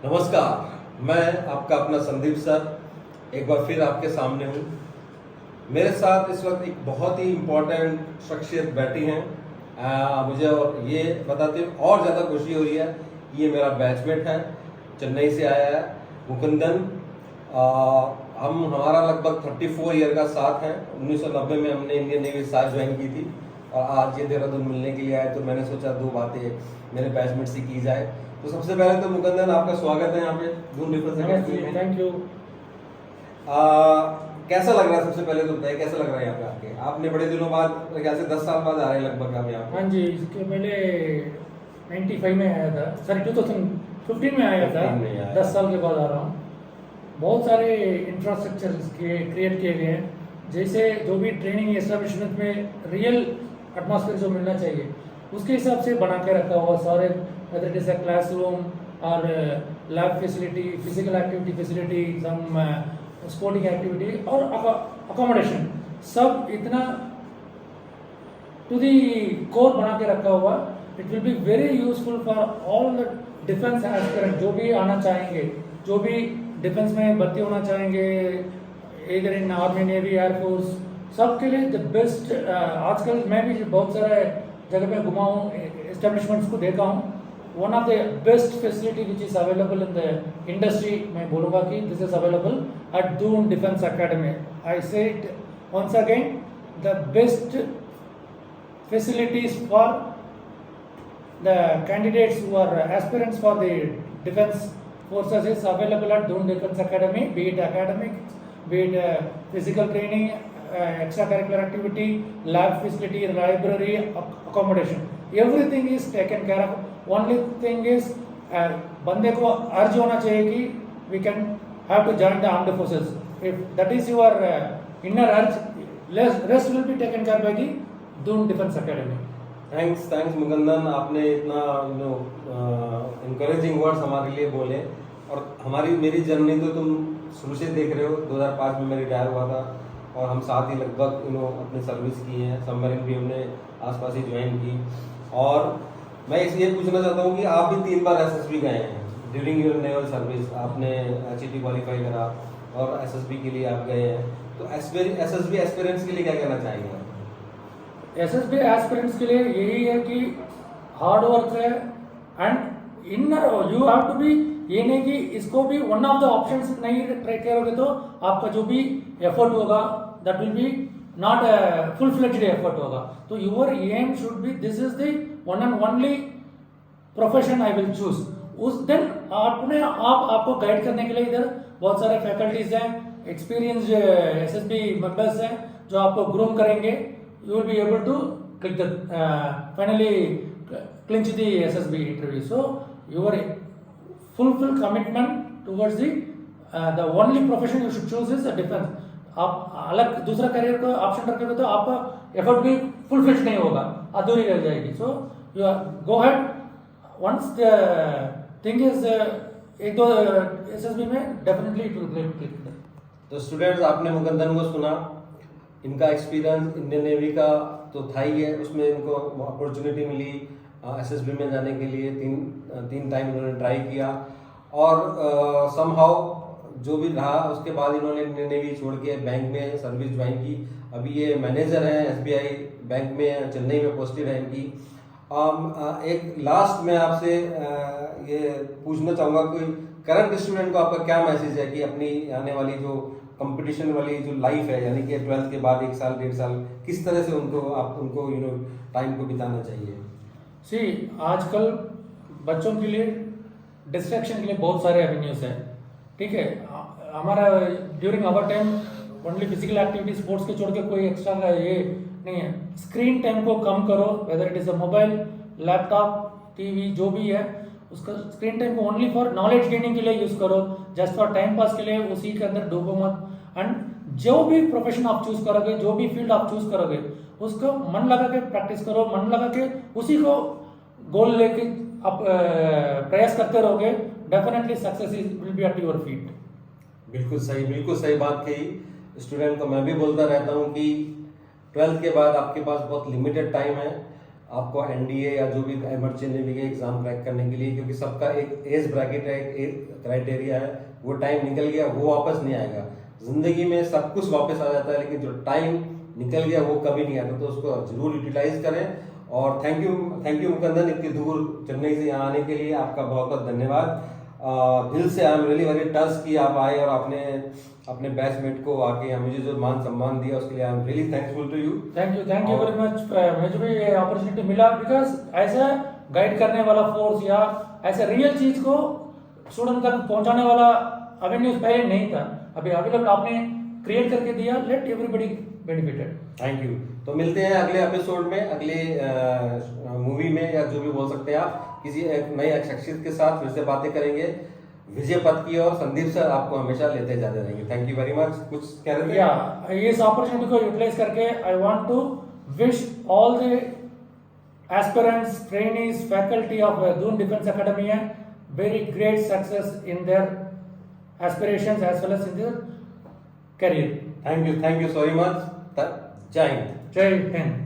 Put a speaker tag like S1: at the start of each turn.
S1: नमस्कार, मैं आपका अपना संदीप सर एक बार फिर आपके सामने हूँ। मेरे साथ इस वक्त एक बहुत ही इम्पोर्टेंट शख्सियत बैठी हैं। मुझे ये बताते हुए और ज़्यादा खुशी हो रही है कि ये मेरा बैचमेट है, चेन्नई से आया है, मुकुंदन। हम हमारा लगभग 34 ईयर का साथ है। 1990 में हमने इंडियन नेवी साथ ज्वाइन की थी और आज ये देहरादून मिलने के लिए आए, तो मैंने सोचा दो बातें मेरे बैचमेट से की जाए। तो सबसे पहले तो मुकुंदन, आपका स्वागत है यहाँ पे दून डिफेंस एकेडमी में।
S2: Thank you.
S1: कैसा लग रहा है? सबसे पहले तो बताइए कैसा लग रहा है यहाँ पे आके? आपने बड़े दिनों बाद, क्या से 10 साल बाद आ रहे हैं लगभग आप यहाँ पे?
S2: हाँ जी, इसके पहले 95 में आया था, सॉरी 2015 में आया था।
S1: 15 में आया।
S2: 10 साल के बाद आ रहा हूँ। बहुत सारे इंफ्रास्ट्रक्चर क्रिएट किए गए हैं, जैसे जो भी ट्रेनिंग एस्टेब्लिशमेंट में रियल एटमॉस्फेयर जो मिलना चाहिए उसके हिसाब से बना के रखा हुआ सारे, whether it is a classroom or lab facility, physical activity facility, some sporting activity और accommodation, सब इतना to the core बना के रखा हुआ। It will be very useful for all the defense aspirant जो भी आना चाहेंगे, जो भी डिफेंस में भर्ती होना चाहेंगे, इधर इन आर्मी, नेवी, एयरफोर्स, सबके लिए द बेस्ट। आजकल मैं भी बहुत सारे जगह पे घुमा हूँ, एस्टेब्लिशमेंट्स को देखा हूँ। One of the best facility which is available in the industry, मैं बोलूँगा कि this is available at Doon defence academy. I say it once again, the best facilities for the candidates who are aspirants for the defense forces is available at Doon Defense Academy, be it academics, be it physical training, extracurricular activity, lab facility, library, accommodation, everything is taken care of. Only thing is बंदे को अर्ज होना चाहिए कि we can have to join the armed forces. If that is your inner urge, rest will be taken care by the Doon Defence academy.
S1: Thanks Mukundan, आपने इतना encouraging words हमारे लिए बोले। और मेरी जर्नी तो तुम शुरू से देख रहे हो। 2005 में मैं रिटायर हुआ था और हम साथ ही लगभग अपनी सर्विस की है। सबमरीन भी हमने आसपास ही ज्वाइन की। और मैं इसलिए पूछना चाहता हूँ कि आप भी 3 बार एसएसबी गए हैं ड्यूरिंग योर नेवल सर्विस। आपने एचईटी क्वालिफाई करा और एसएसबी के लिए आप गए हैं, तो एसएसबी एस्पिरेंट्स के लिए क्या कहना चाहेंगे?
S2: एसएसबी एस्पिरेंट्स के लिए यही है कि हार्ड वर्क है and inner you have to be. ये नहीं कि इसको भी वन ऑफ द ऑप्शंस नहीं ट्राई करोगे तो आपका जो भी एफर्ट होगा that will be not full fledged effort होगा। तो your aim should be this is the one and only profession I will choose. उस दिन आपको गाइड करने के लिए इधर बहुत सारे फैकल्टीज हैं, एक्सपीरियंस्ड एसएसबी मेंबर्स हैं जो आपको ग्रूम करेंगे। You will be able to finally clinch the SSB interview. So your full commitment towards the only profession you should choose is a defense. आप अलग दूसरा करियर को ऑप्शन रखोगे तो आपका एफर्ट भी फुल फ्लेज नहीं होगा, अधूरी रह जाएगी। So you go ahead once the thing is एक दो एसएसबी में डेफिनेटली इट विल क्लिक।
S1: तो स्टूडेंट्स, आपने मुकुंदन को सुना। इनका एक्सपीरियंस इंडियन नेवी का तो था ही है, उसमें इनको अपॉर्चुनिटी मिली एसएसबी में जाने के लिए। तीन टाइम इन्होंने ट्राई किया और समहाउ जो भी रहा उसके बाद इन्होंने इंडियन नेवी छोड़ के बैंक में सर्विस ज्वाइन की। अभी ये मैनेजर हैं एसबीआई बैंक में, चेन्नई में पोस्टेड है इनकी। एक लास्ट में आपसे ये पूछना चाहूँगा कि करंट स्टूडेंट को आपका क्या मैसेज है कि अपनी आने वाली जो कंपटीशन वाली जो लाइफ है, यानी कि 12th के बाद 1 साल 1.5 साल, किस तरह से उनको टाइम को बिताना चाहिए?
S2: सी आजकल बच्चों के लिए डिस्ट्रैक्शन के लिए बहुत सारे एवेन्यूज हैं, ठीक है। हमारा during our time only physical activity, sports के छोड़ के कोई एक्स्ट्रा का ये नहीं है। स्क्रीन टाइम को कम करो, whether it is a mobile, laptop, TV, जो भी है उसका स्क्रीन टाइम को ओनली फॉर नॉलेज गेनिंग के लिए यूज करो, जस्ट फॉर टाइम पास के लिए उसी के अंदर डूबो मत। एंड जो भी प्रोफेशन आप चूज करोगे, जो भी फील्ड आप चूज करोगे, उसको मन लगा के प्रैक्टिस करो, मन लगा के उसी को गोल लेके आप प्रयास करते रहोगे, definitely success will be at your feet.
S1: बिल्कुल सही बात कही। स्टूडेंट को मैं भी बोलता रहता हूँ कि 12th के बाद आपके पास बहुत लिमिटेड टाइम है। आपको एनडीए या जो भी मर्चेंट नेवी के एग्जाम क्रैक करने के लिए, क्योंकि सबका एक एज ब्रैकेट है, एक क्राइटेरिया है, वो टाइम निकल गया वो वापस नहीं आएगा। जिंदगी में सब कुछ वापस आ जाता है, लेकिन जो टाइम निकल गया वो कभी नहीं आता, तो उसको जरूर यूटिलाइज करें। और थैंक यू मुकंदन, इतनी दूर चेन्नई से यहाँ आने के लिए आपका बहुत बहुत धन्यवाद। दिल से आई एम रियली वेरी टच कि आप आए और आपने अपने बैचमेट को आके मुझे जो मान सम्मान दिया उसके लिए I am really thankful to you.
S2: Thank you very much. मुझे भी ये अपॉर्चुनिटी मिला, बिकॉज ऐसा गाइड करने वाला फोर्स या ऐसे रियल चीज को स्टूडेंट तक पहुंचाने वाला अवेन्यूज पहले नहीं था, अभी अवेलेबल आपने क्रिएट करके दिया। Let everybody benefited.
S1: Thank you. तो मिलते हैं अगले एपिसोड में, अगले मूवी में, या जो भी बोल सकते हैं आप, किसी एक नए शख्सियत के साथ फिर से बातें करेंगे। विजय पथ की और संदीप सर आपको हमेशा लेते जाते रहेंगे। Thank you very much. कुछ कह रहे थे?
S2: या इस अपॉर्चुनिटी को यूटिलाइज करके I want to wish all the aspirants, trainees, faculty of Doon Defence Academy very great success in their aspirations as well as in their career.
S1: Thank you so very much. Jai Hind.
S2: Jai Hind.